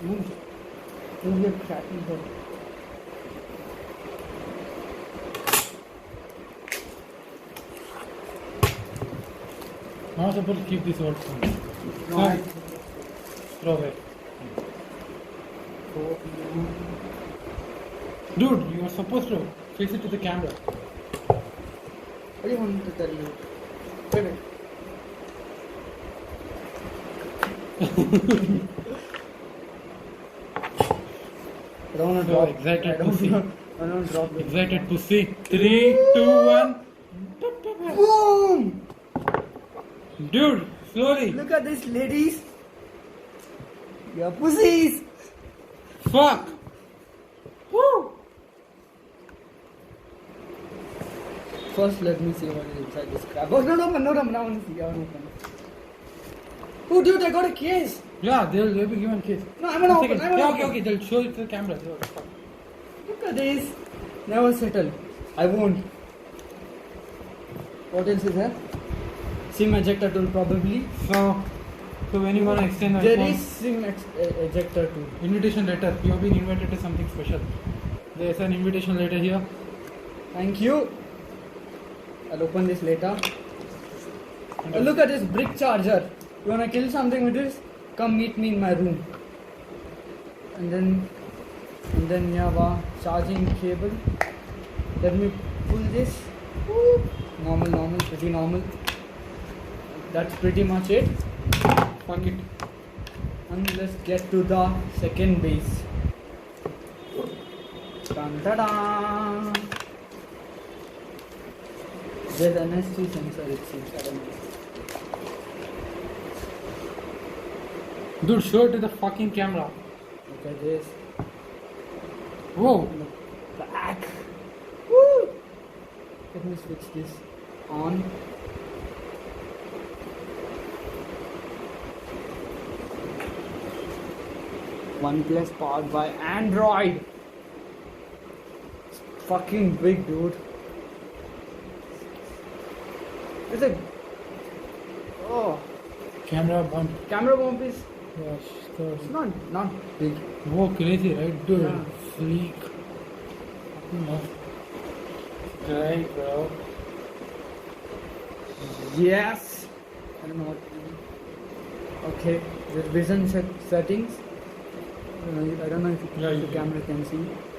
Move. Move your crappy head. I'm not supposed to keep this old phone. No, Huh? I- Throw away. Dude, you are supposed to face it to the camera. What do you want me to tell you? Wait. I don't want to So drop. excited I don't pussy. want- I don't drop the Excited pussy. 3, 2, 1. Boom! Dude, slowly. Look at this, ladies. Your pussies. Fuck. Woo! First, let me see what is inside this crap. Oh, no, open. I want to see. I want to open. Oh, dude, I got a case. Yeah, they'll be given kiss. No, I'm gonna open. Yeah, okay, they'll show it to the camera. Look at this. Never settle. I won't. What else is there? SIM ejector tool, probably. So when you wanna extend the There phone, is SIM ejector tool. invitation letter. You have been invited to something special. There's an invitation letter here. Thank you. I'll open this later. Oh, look at this brick charger. You wanna kill something with this? Come meet me in my room. And then you have a charging cable. Let me pull this. Woo. Normal, pretty normal. That's pretty much it. Fuck it. And let's get to the second base. Dun, da, da. There's an NST sensor, it seems. I don't know. Dude, show it to the fucking camera. Look at this. Whoa. Back. Woo! Let me switch this on. OnePlus powered by Android. It's fucking big, dude. It's a Camera bump. camera bump is Gosh, gosh. it's not big. Whoa, crazy, right? Dude, Yeah. sleek. Great, bro. Yes. I don't know what. Okay, the vision settings. I don't know if Yeah, the you- camera can see.